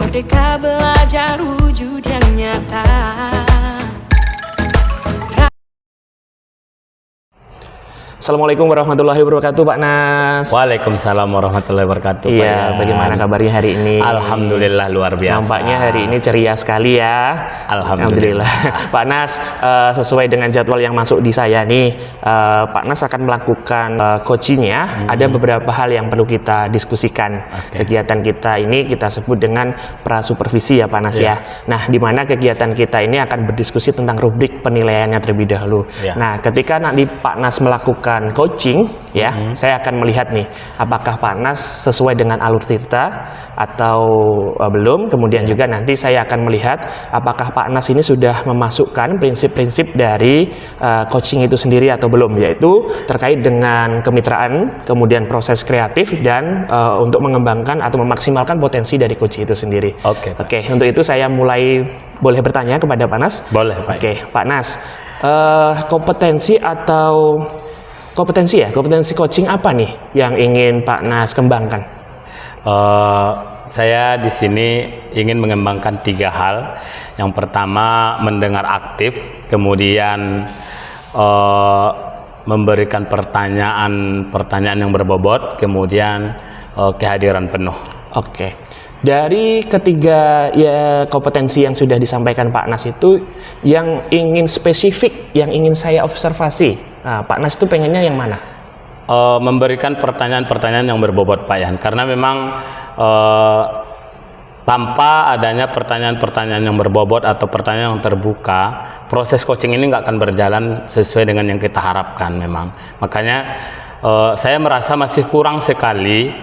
Merdeka belajar wujud yang nyata. Assalamualaikum warahmatullahi wabarakatuh, Pak Nas. Waalaikumsalam warahmatullahi wabarakatuh. Iya, bagaimana kabarnya hari ini? Alhamdulillah luar biasa. Nampaknya hari ini ceria sekali ya. Alhamdulillah. Pak Nas, sesuai dengan jadwal yang masuk di saya nih, Pak Nas akan melakukan coachingnya. Ada beberapa hal yang perlu kita diskusikan. Kegiatan kita ini kita sebut dengan prasupervisi ya, Pak Nas ya. Nah, di mana kegiatan kita ini akan berdiskusi tentang rubrik penilaiannya terlebih dahulu. Nah, ketika nanti Pak Nas melakukan coaching ya, saya akan melihat nih apakah Pak Nas sesuai dengan alur tirta atau belum. Kemudian juga nanti saya akan melihat apakah Pak Nas ini sudah memasukkan prinsip-prinsip dari coaching itu sendiri atau belum, yaitu terkait dengan kemitraan, kemudian proses kreatif dan untuk mengembangkan atau memaksimalkan potensi dari coaching itu sendiri. Oke, untuk itu saya mulai boleh bertanya kepada Pak Nas? Boleh, Pak. Oke, Pak Nas, kompetensi coaching apa nih yang ingin Pak Nas kembangkan? Saya di sini ingin mengembangkan 3 hal. Yang pertama, mendengar aktif, kemudian memberikan pertanyaan yang berbobot, kemudian kehadiran penuh. Oke. Dari ketiga kompetensi yang sudah disampaikan Pak Nas itu, yang ingin spesifik, yang ingin saya observasi, Pak Nas itu pengennya yang mana? Memberikan pertanyaan-pertanyaan yang berbobot, Pak Yan, karena memang tanpa adanya pertanyaan-pertanyaan yang berbobot atau pertanyaan yang terbuka, proses coaching ini nggak akan berjalan sesuai dengan yang kita harapkan memang. Makanya saya merasa masih kurang sekali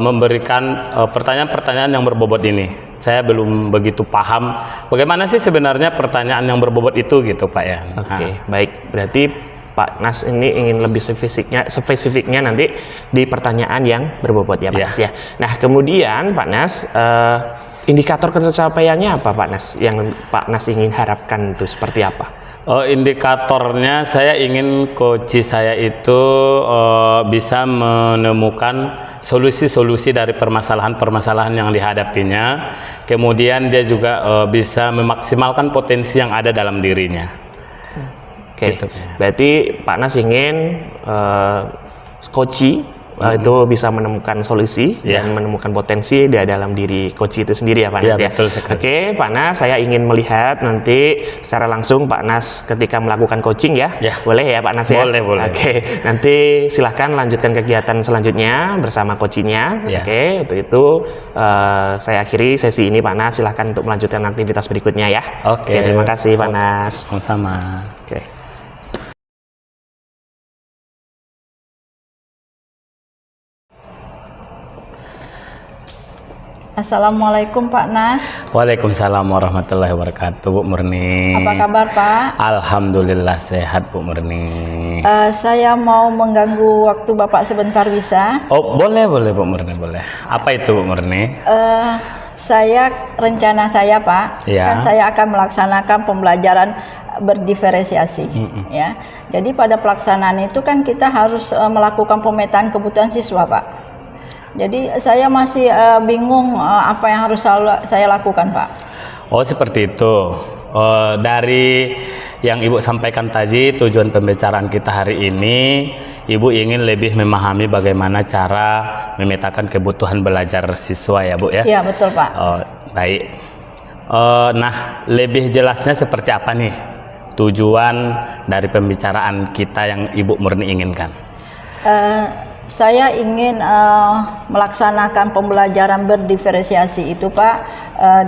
memberikan pertanyaan-pertanyaan yang berbobot ini. Saya belum begitu paham bagaimana sih sebenarnya pertanyaan yang berbobot itu gitu, Pak ya. Baik, berarti Pak Nas ini ingin lebih spesifiknya nanti di pertanyaan yang berbobot ya, Pak Nas ya. Nah, kemudian Pak Nas, indikator pencapaiannya apa, Pak Nas? Yang Pak Nas ingin harapkan itu seperti apa? Indikatornya saya ingin coach saya itu bisa menemukan solusi-solusi dari permasalahan-permasalahan yang dihadapinya, kemudian dia juga bisa memaksimalkan potensi yang ada dalam dirinya. Gitu. Berarti Pak Nas ingin coach itu bisa menemukan solusi dan menemukan potensi di dalam diri coach itu sendiri ya, Pak Nas ya. Betul sekali. Oke, Pak Nas, saya ingin melihat nanti secara langsung Pak Nas ketika melakukan coaching ya. Boleh ya, Pak Nas ya? Boleh. Oke, nanti silahkan lanjutkan kegiatan selanjutnya bersama coachingnya. Oke, untuk itu saya akhiri sesi ini, Pak Nas. Silahkan untuk melanjutkan aktivitas berikutnya ya. Oke, terima kasih Pak Nas. Sama-sama. Oke. Assalamualaikum Pak Nas. Waalaikumsalam warahmatullahi wabarakatuh, Bu Murni. Apa kabar Pak? Alhamdulillah sehat, Bu Murni. Saya mau mengganggu waktu Bapak sebentar, bisa? Oh, boleh Bu Murni, boleh. Apa itu, Bu Murni? Rencana saya Pak, kan saya akan melaksanakan pembelajaran berdiferensiasi ya. Jadi pada pelaksanaan itu kan kita harus melakukan pemetaan kebutuhan siswa, Pak. Jadi saya masih bingung apa yang harus saya lakukan, Pak. Oh, seperti itu. Dari yang Ibu sampaikan tadi, tujuan pembicaraan kita hari ini, Ibu ingin lebih memahami bagaimana cara memetakan kebutuhan belajar siswa ya, Bu ya? Iya, betul, Pak. Baik. Nah, lebih jelasnya seperti apa nih tujuan dari pembicaraan kita yang Ibu Murni inginkan? Saya ingin melaksanakan pembelajaran berdiferensiasi itu, Pak,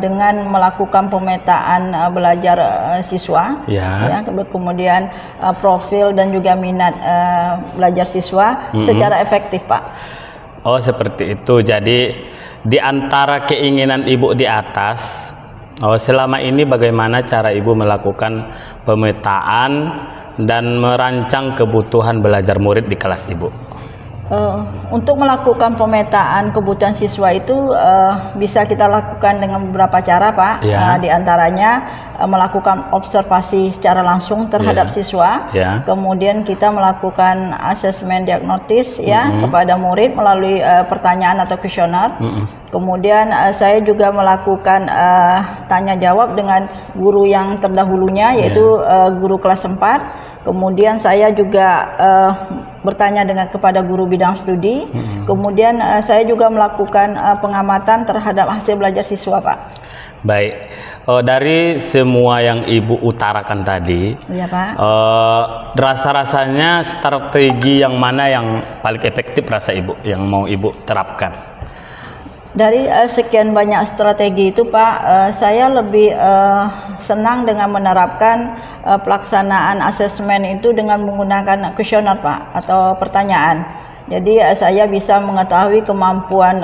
dengan melakukan pemetaan belajar siswa, kemudian profil dan juga minat belajar siswa secara efektif, Pak. Oh, seperti itu. Jadi di antara keinginan Ibu di atas, selama ini bagaimana cara Ibu melakukan pemetaan dan merancang kebutuhan belajar murid di kelas Ibu? Untuk melakukan pemetaan kebutuhan siswa itu bisa kita lakukan dengan beberapa cara, Pak. Ya. Di antaranya melakukan observasi secara langsung terhadap siswa. Ya. Kemudian kita melakukan asesmen diagnosis kepada murid melalui pertanyaan atau kuesioner. Kemudian saya juga melakukan tanya jawab dengan guru yang terdahulunya, yaitu guru kelas 4. Kemudian saya juga bertanya kepada guru bidang studi. Kemudian saya juga melakukan pengamatan terhadap hasil belajar siswa, Pak. Baik, dari semua yang Ibu utarakan tadi, Iya, Pak. rasa-rasanya strategi yang mana yang paling efektif rasa Ibu, yang mau Ibu terapkan? Dari sekian banyak strategi itu, Pak, saya lebih senang dengan menerapkan pelaksanaan asesmen itu dengan menggunakan kuesioner, Pak, atau pertanyaan. Jadi saya bisa mengetahui kemampuan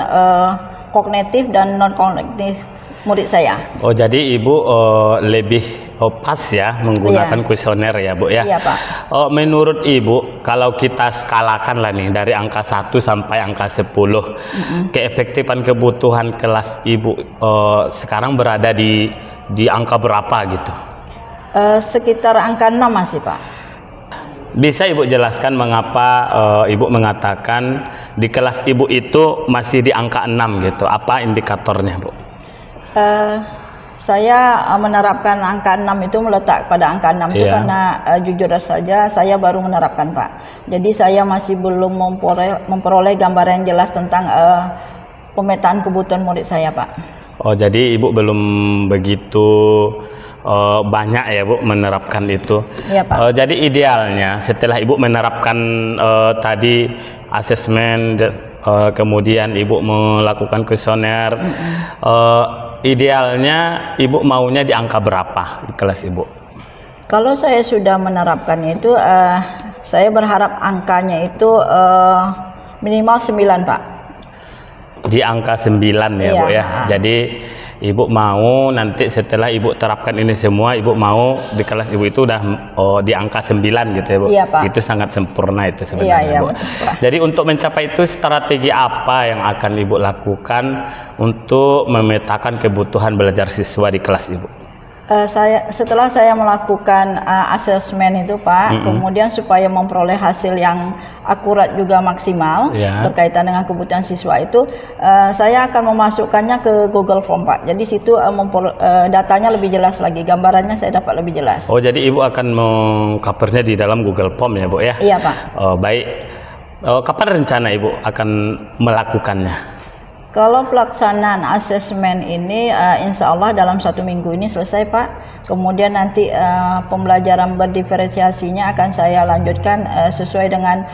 kognitif dan non kognitif murid saya. Oh, jadi Ibu lebih pas ya menggunakan kuesioner ya, Bu ya? Iya, Pak. Menurut Ibu, kalau kita skalakan lah nih dari angka 1 sampai angka 10, keefektifan kebutuhan kelas Ibu sekarang berada di angka berapa gitu? Sekitar angka 6 masih, Pak. Bisa Ibu jelaskan mengapa Ibu mengatakan di kelas Ibu itu masih di angka 6 gitu? Apa indikatornya, Bu? Saya menerapkan angka 6 itu meletak pada angka 6 itu karena jujur saja saya baru menerapkan, Pak. Jadi saya masih belum memperoleh gambaran yang jelas tentang pemetaan kebutuhan murid saya, Pak. Oh, jadi Ibu belum begitu banyak ya, Bu, menerapkan itu. Iya, Pak. Jadi idealnya setelah Ibu menerapkan tadi asesmen, kemudian Ibu melakukan kuesioner, idealnya Ibu maunya di angka berapa di kelas Ibu? Kalau saya sudah menerapkan itu, saya berharap angkanya itu minimal 9, Pak. Di angka 9 ya, Bu ya. Jadi Ibu mau nanti setelah Ibu terapkan ini semua, Ibu mau di kelas Ibu itu udah di angka 9 gitu ya, Bu? Iya, Pak. Itu sangat sempurna itu sebenarnya, Iya, Bu. betul, Pak. Jadi untuk mencapai itu strategi apa yang akan Ibu lakukan untuk memetakan kebutuhan belajar siswa di kelas Ibu? Setelah saya melakukan asesmen itu, Pak, kemudian supaya memperoleh hasil yang akurat juga maksimal berkaitan dengan kebutuhan siswa itu, saya akan memasukkannya ke Google Form, Pak. Jadi situ datanya lebih jelas lagi, gambarannya saya dapat lebih jelas. Oh, jadi Ibu akan mengcovernya di dalam Google Form ya, Bu ya? Iya, Pak. Baik. Kapan rencana Ibu akan melakukannya? Kalau pelaksanaan asesmen ini insya Allah dalam 1 minggu ini selesai, Pak. Kemudian nanti pembelajaran berdiferensiasinya akan saya lanjutkan sesuai dengan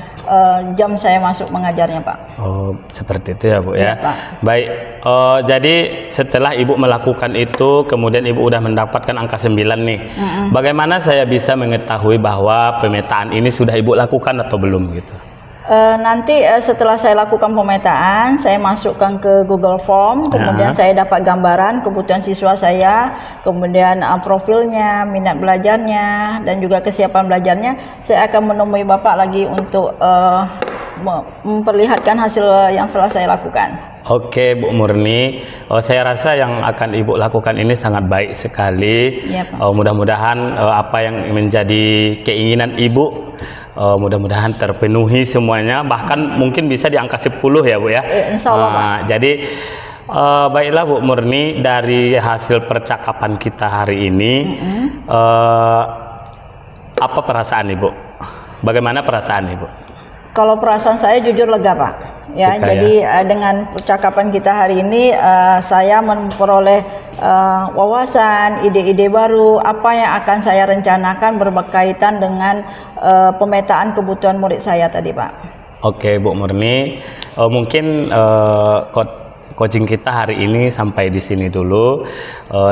jam saya masuk mengajarnya, Pak. Oh, seperti itu ya, Bu Iya, ya. Pak. Baik. Jadi setelah Ibu melakukan itu, kemudian Ibu udah mendapatkan angka 9 nih. Bagaimana saya bisa mengetahui bahwa pemetaan ini sudah Ibu lakukan atau belum gitu? Nanti setelah saya lakukan pemetaan, saya masukkan ke Google Form, kemudian saya dapat gambaran kebutuhan siswa saya, kemudian profilnya, minat belajarnya, dan juga kesiapan belajarnya. Saya akan menemui Bapak lagi untuk memperlihatkan hasil yang telah saya lakukan. Oke, Bu Murni, saya rasa yang akan Ibu lakukan ini sangat baik sekali. Ya, Pak. Mudah-mudahan apa yang menjadi keinginan Ibu mudah-mudahan terpenuhi semuanya, bahkan mungkin bisa di angka 10 ya, Bu ya. Insya Allah, Pak. Jadi baiklah Bu Murni, dari hasil percakapan kita hari ini, apa perasaan Ibu? Bagaimana perasaan Ibu? Kalau perasaan saya jujur lega, Pak. Ya, jadi dengan percakapan kita hari ini saya memperoleh wawasan, ide-ide baru, apa yang akan saya rencanakan berkaitan dengan pemetaan kebutuhan murid saya tadi, Pak. Oke, Bu Murni, mungkin coaching kita hari ini sampai di sini dulu.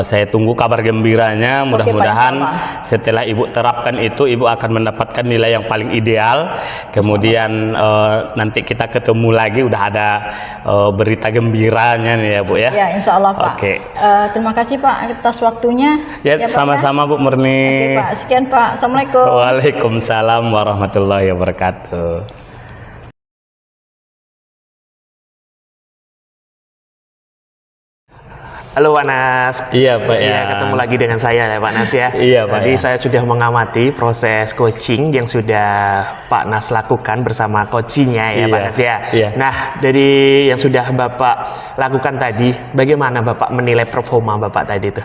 Saya tunggu kabar gembiranya. Mudah-mudahan setelah Ibu terapkan itu, Ibu akan mendapatkan nilai yang paling ideal. Kemudian nanti kita ketemu lagi, udah ada berita gembiranya nih ya, Bu ya. Ya, insya Allah, Pak. Oke. Terima kasih, Pak, atas waktunya. Ya, sama-sama, Bu Murni. Oke, Pak. Sekian, Pak. Assalamualaikum. Waalaikumsalam warahmatullahi wabarakatuh. Halo Pak Nas. Iya Pak ya. Iya, ketemu lagi dengan saya ya Pak Nas ya. Iya Pak. Tadi saya sudah mengamati proses coaching yang sudah Pak Nas lakukan bersama coachingnya ya Pak Nas ya. Iya. Nah, dari yang sudah Bapak lakukan tadi, bagaimana Bapak menilai performa Bapak tadi itu?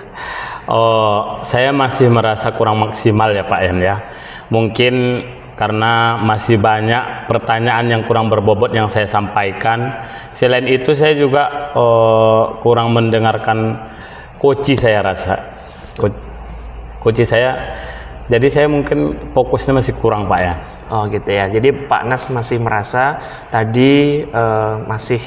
Oh, saya masih merasa kurang maksimal ya Pak Yan ya. Mungkin karena masih banyak pertanyaan yang kurang berbobot yang saya sampaikan. Selain itu saya juga kurang mendengarkan coach saya rasa. Coach saya, jadi saya mungkin fokusnya masih kurang Pak ya. Oh gitu ya, jadi Pak Nas masih merasa tadi masih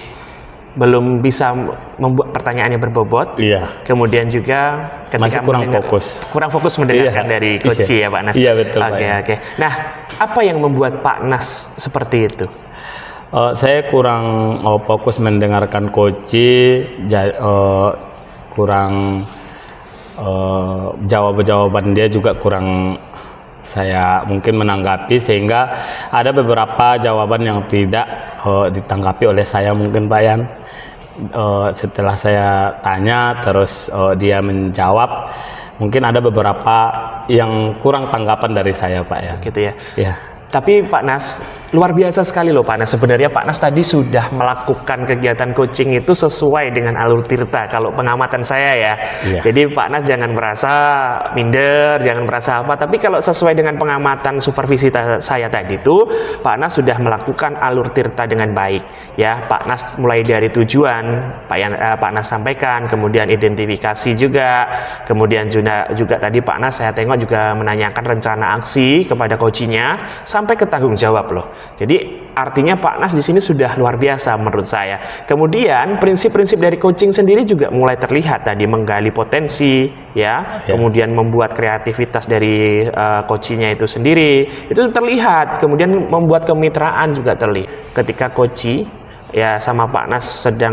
belum bisa membuat pertanyaan yang berbobot. Iya. Kemudian juga ketika masih kurang fokus mendengarkan dari coach ya Pak Nas. Iya betul Pak. Oke. Nah, apa yang membuat Pak Nas seperti itu? Saya kurang fokus mendengarkan coach, kurang jawaban dia juga kurang saya mungkin menanggapi, sehingga ada beberapa jawaban yang tidak ditanggapi oleh saya mungkin Pak Yan. Setelah saya tanya terus dia menjawab, mungkin ada beberapa yang kurang tanggapan dari saya Pak Yan. Gitu ya. Ya. Tapi Pak Nas, luar biasa sekali loh Pak Nas. Sebenarnya Pak Nas tadi sudah melakukan kegiatan coaching itu sesuai dengan alur tirta kalau pengamatan saya ya. Iya. Jadi Pak Nas jangan merasa minder, jangan merasa apa. Tapi kalau sesuai dengan pengamatan supervisi saya tadi itu, Pak Nas sudah melakukan alur tirta dengan baik. Ya, Pak Nas mulai dari tujuan, Pak Nas sampaikan, kemudian identifikasi juga, kemudian juga tadi Pak Nas saya tengok juga menanyakan rencana aksi kepada coachingnya, sampai ke tanggung jawab loh. Jadi artinya Pak Nas di sini sudah luar biasa menurut saya. Kemudian prinsip-prinsip dari coaching sendiri juga mulai terlihat tadi, menggali potensi ya. Kemudian membuat kreativitas dari coachingnya itu sendiri itu terlihat. Kemudian membuat kemitraan juga terlihat. Ketika coaching ya sama Pak Nas sedang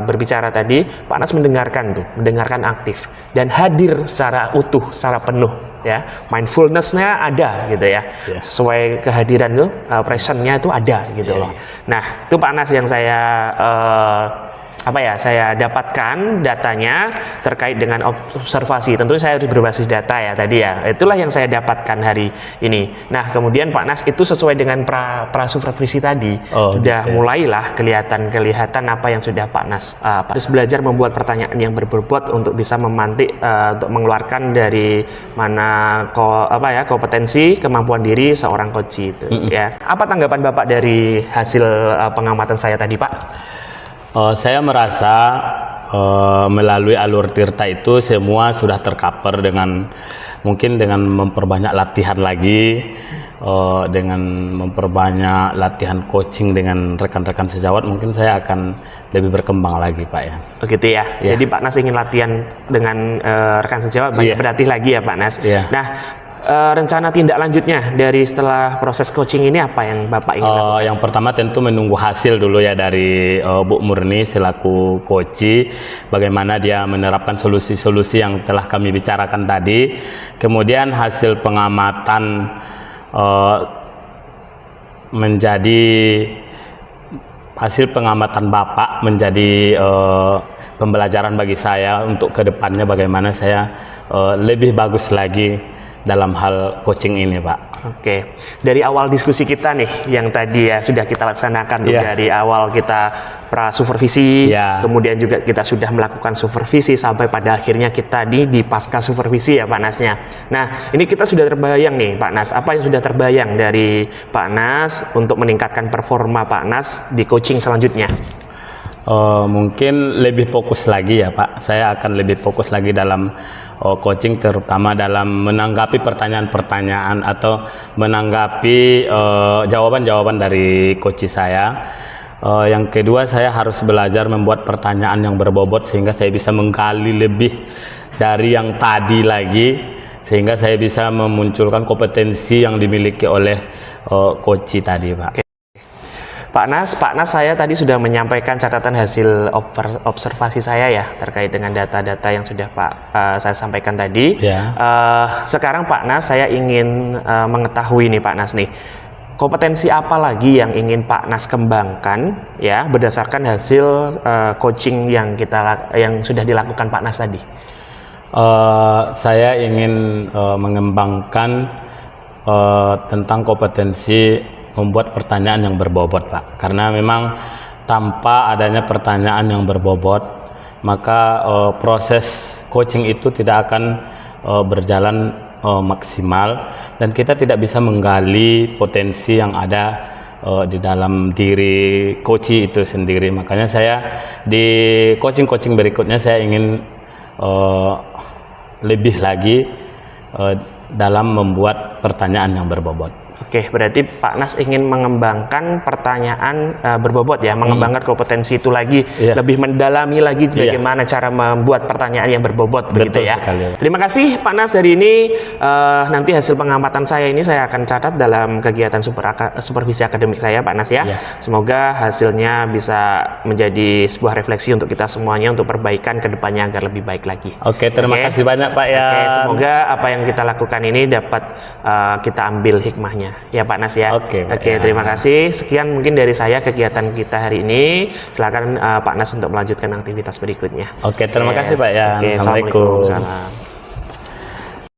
berbicara tadi, Pak Nas mendengarkan aktif dan hadir secara utuh, secara penuh ya. Mindfulness-nya ada gitu ya. Sesuai kehadiran tuh, present-nya itu ada gitu loh. Nah, itu Pak Nas yang saya saya dapatkan datanya terkait dengan observasi. Tentu saya harus berbasis data ya tadi ya. Itulah yang saya dapatkan hari ini. Nah, kemudian Pak Nas itu sesuai dengan pra supervisi tadi. Sudah mulailah kelihatan apa yang sudah Pak Nas terus belajar membuat pertanyaan yang berbobot untuk bisa memantik untuk mengeluarkan dari mana kompetensi, kemampuan diri seorang coach itu ya. Apa tanggapan Bapak dari hasil pengamatan saya tadi, Pak? Saya merasa melalui alur tirta itu semua sudah tercover dengan mungkin dengan memperbanyak latihan lagi, dengan memperbanyak latihan coaching dengan rekan-rekan sejawat, mungkin saya akan lebih berkembang lagi Pak ya. Oh gitu ya. Jadi Pak Nas ingin latihan dengan rekan sejawat, berlatih lagi ya Pak Nas. Nah, rencana tindak lanjutnya dari setelah proses coaching ini apa yang Bapak ingin lakukan? Yang pertama tentu menunggu hasil dulu ya dari Bu Murni selaku coach, bagaimana dia menerapkan solusi-solusi yang telah kami bicarakan tadi. Kemudian hasil pengamatan hasil pengamatan Bapak menjadi pembelajaran bagi saya untuk kedepannya bagaimana saya lebih bagus lagi dalam hal coaching ini Pak. Oke, dari awal diskusi kita nih yang tadi ya sudah kita laksanakan dari awal kita pra supervisi, kemudian juga kita sudah melakukan supervisi sampai pada akhirnya kita di pasca supervisi ya Pak Nasnya. Nah, ini kita sudah terbayang nih Pak Nas, apa yang sudah terbayang dari Pak Nas untuk meningkatkan performa Pak Nas di coaching selanjutnya? Mungkin lebih fokus lagi ya Pak. Saya akan lebih fokus lagi dalam coaching, terutama dalam menanggapi pertanyaan-pertanyaan atau menanggapi jawaban-jawaban dari coach saya. Yang kedua, saya harus belajar membuat pertanyaan yang berbobot sehingga saya bisa menggali lebih dari yang tadi lagi, sehingga saya bisa memunculkan kompetensi yang dimiliki oleh coach tadi Pak. Pak Nas, saya tadi sudah menyampaikan catatan hasil observasi saya ya terkait dengan data-data yang sudah saya sampaikan tadi. Sekarang Pak Nas, saya ingin mengetahui nih Pak Nas nih, kompetensi apa lagi yang ingin Pak Nas kembangkan ya berdasarkan hasil coaching yang sudah dilakukan Pak Nas tadi? Saya ingin mengembangkan tentang kompetensi membuat pertanyaan yang berbobot, Pak. Karena memang tanpa adanya pertanyaan yang berbobot, maka proses coaching itu tidak akan berjalan maksimal, dan kita tidak bisa menggali potensi yang ada di dalam diri coach itu sendiri. Makanya saya di coaching berikutnya saya ingin lebih lagi dalam membuat pertanyaan yang berbobot. Oke, berarti Pak Nas ingin mengembangkan pertanyaan berbobot ya, mengembangkan kompetensi itu lagi, lebih mendalami lagi bagaimana cara membuat pertanyaan yang berbobot. Betul begitu ya. Sekali. Terima kasih Pak Nas hari ini. Nanti hasil pengamatan saya ini saya akan catat dalam kegiatan supervisi akademik saya, Pak Nas ya. Semoga hasilnya bisa menjadi sebuah refleksi untuk kita semuanya untuk perbaikan ke depannya agar lebih baik lagi. Oke, terima kasih banyak Pak ya. Oke, semoga apa yang kita lakukan ini dapat kita ambil hikmahnya. Ya Pak Nas ya. Oke, terima kasih. Sekian mungkin dari saya kegiatan kita hari ini. Silakan Pak Nas untuk melanjutkan aktivitas berikutnya. Oke, terima kasih Pak ya. Oke, Assalamualaikum. Assalamualaikum.